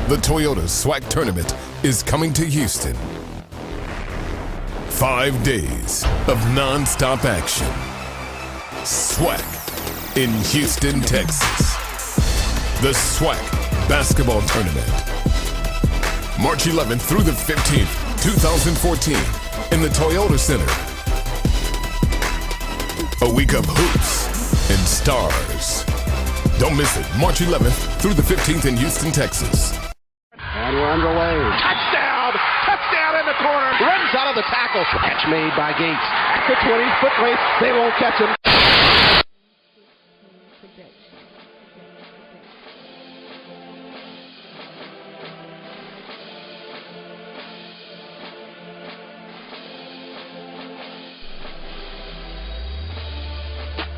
The Toyota SWAC tournament is coming to Houston. 5 days of non-stop action. SWAC in Houston, Texas. The SWAC basketball tournament. March 11th through the 15th, 2014 in the Toyota Center. A week of hoops and stars. Don't miss it. March 11th through the 15th in Houston, Texas. And we're underway. Touchdown! Touchdown in the corner. Runs out of the tackle. Catch made by Gates. At the 20-foot race. They won't catch him.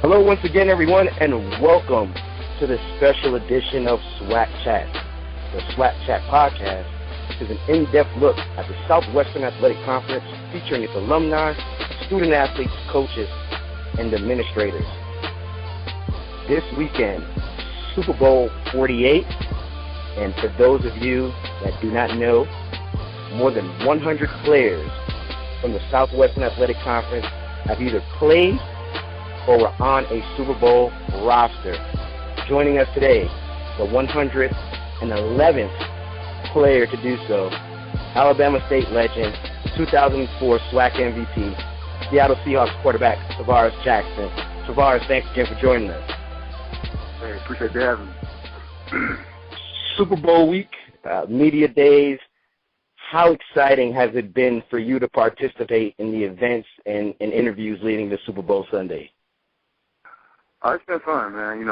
Hello once again, everyone, and welcome to this special edition of SWAC Chat. The SWAC Chat podcast is an in-depth look at the Southwestern Athletic Conference featuring its alumni, student athletes, coaches, and administrators. This weekend, Super Bowl 48, and for those of you that do not know, more than 100 players from the Southwestern Athletic Conference have either played or were on a Super Bowl roster. Joining us today, the 111th player to do so, Alabama State legend, 2004 SWAC MVP, Seattle Seahawks quarterback, Tavares Jackson. Tavares, thanks again for joining us. Hey, appreciate you having me. Super Bowl week, media days. How exciting has it been for you to participate in the events and interviews leading to Super Bowl Sunday? It's been fun, man.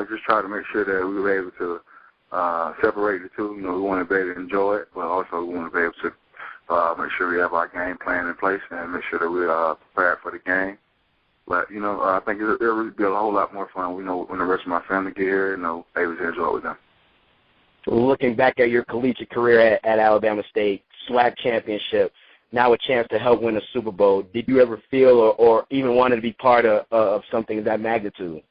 Just try to make sure that we were able to separate the two. We want to be able to enjoy it, but also we want to be able to make sure we have our game plan in place and make sure that we're prepared for the game. But, I think it'll really be a whole lot more fun. When the rest of my family get here, able to enjoy it with them. Looking back at your collegiate career at Alabama State, SWAC championship, now a chance to help win a Super Bowl. Did you ever feel or even want to be part of something of that magnitude?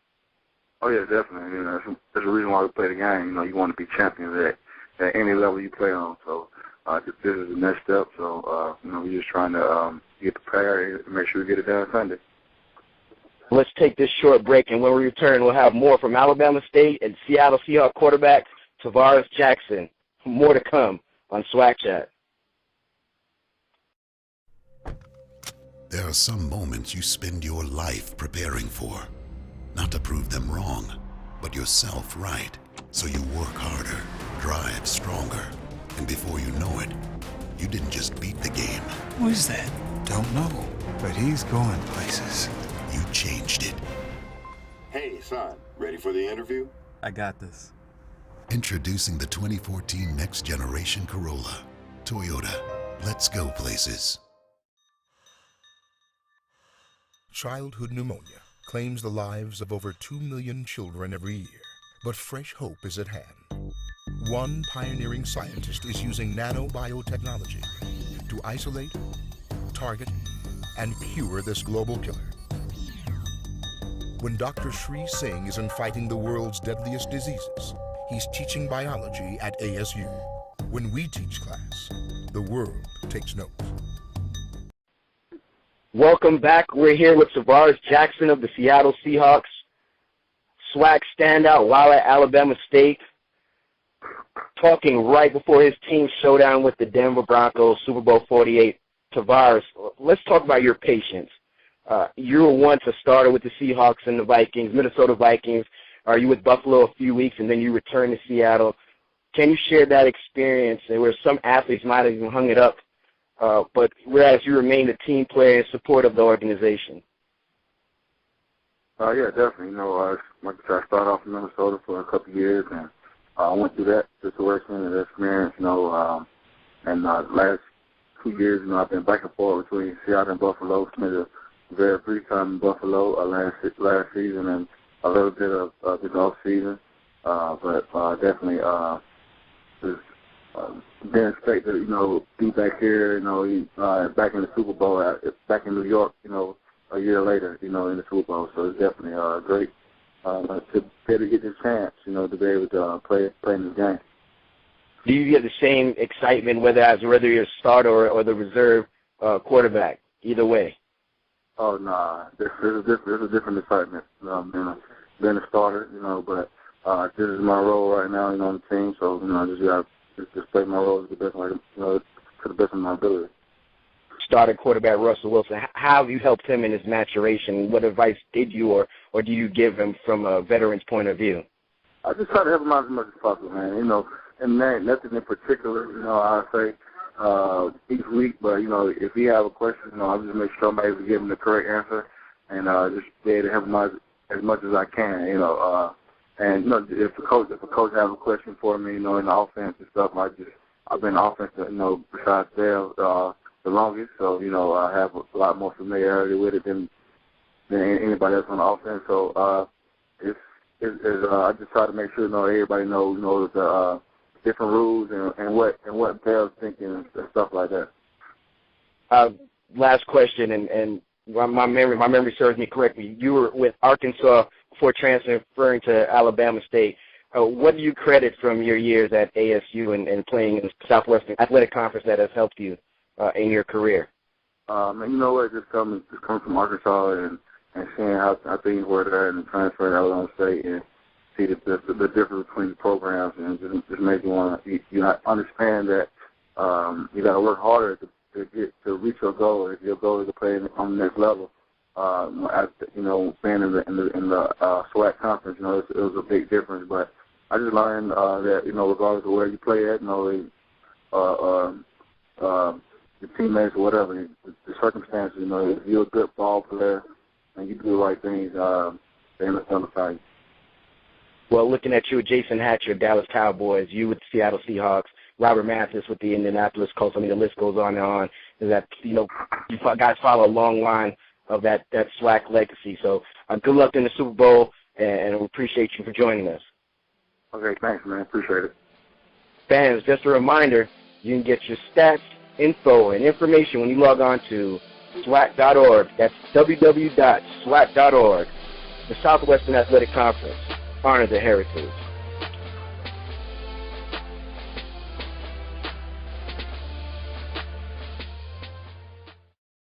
Oh, yeah, definitely. That's the reason why we play the game. You want to be champions at any level you play on. So this is the next step. So, we're just trying to get prepared and make sure we get it done Sunday. Let's take this short break, and when we return, we'll have more from Alabama State and Seattle Seahawks quarterback Tavares Jackson. More to come on SWAC Chat. There are some moments you spend your life preparing for, not to prove them wrong, but yourself right. So you work harder, drive stronger, and before you know it, you didn't just beat the game. Who is that? Don't know, but he's going places. You changed it. Hey, son, ready for the interview? I got this. Introducing the 2014 Next Generation Corolla. Toyota. Let's go places. Childhood pneumonia claims the lives of over 2 million children every year, but fresh hope is at hand. One pioneering scientist is using nanobiotechnology to isolate, target, and cure this global killer. When Dr. Sri Singh isn't fighting the world's deadliest diseases, he's teaching biology at ASU. When we teach class, the world takes notes. Welcome back. We're here with Tavares Jackson of the Seattle Seahawks, SWAC standout while at Alabama State, talking right before his team showdown with the Denver Broncos, Super Bowl 48. Tavares, let's talk about your patience. You were once a starter with the Seahawks and the Vikings, Minnesota Vikings. You with Buffalo a few weeks, and then you returned to Seattle. Can you share that experience where some athletes might have even hung it up, but whereas you remained a team player in support of the organization? Yeah, definitely. Like I said, I started off in Minnesota for a couple of years, and I went through that situation and that experience, and the last 2 years, I've been back and forth between Seattle and Buffalo. Spent a very brief time in Buffalo last season and a little bit of this off season, but definitely didn't expect to be back here, back in the Super Bowl, back in New York, a year later, in the Super Bowl. So it's definitely great to be able to get this chance, to be able to play in this game. Do you get the same excitement whether you're a starter or the reserve quarterback? Either way. Oh, nah. There's a different excitement, being a starter, but this is my role right now, on the team, so, I just got to play my role to the best, to the best of my ability. Starting quarterback Russell Wilson, how have you helped him in his maturation? What advice did you or do you give him from a veteran's point of view? I just try to help him out as much as possible, man, and nothing in particular, I say each week, but, if he have a question, I'll just make sure I'm able to give him the correct answer and just be able to help him out as much as I can, and, if a coach has a question for me, in the offense and stuff, I've been offensive, besides Dale, the longest, so, I have a lot more familiarity with it than anybody else on the offense, so, I just try to make sure, everybody knows, the different rules and what Dale's thinking and stuff like that. Last question, and my memory serves me correctly. You were with Arkansas before transferring to Alabama State. What do you credit from your years at ASU and playing in the Southwestern Athletic Conference that has helped you in your career? And you know what? Just coming from Arkansas and seeing how things were there and transferring to Alabama State and see the difference between the programs and just make you want to understand that you got to work harder to reach your goal. If your goal is to play on the next level, being in the SWAC conference, it was a big difference. But I just learned that regardless of where you play at, your teammates or whatever, the circumstances, if you're a good ball player and you do the right things, they understand the value. Well, looking at you, Jason Hatcher, Dallas Cowboys, you with the Seattle Seahawks, Robert Mathis with the Indianapolis Colts. I mean, the list goes on and on. Is that you guys follow a long line of that SWAC legacy. So good luck in the Super Bowl, and we appreciate you for joining us. Okay, thanks, man. Appreciate it. Fans, just a reminder, you can get your stats, info, and information when you log on to SWAC.org. That's www.SWAC.org. The Southwestern Athletic Conference. Honor the heritage.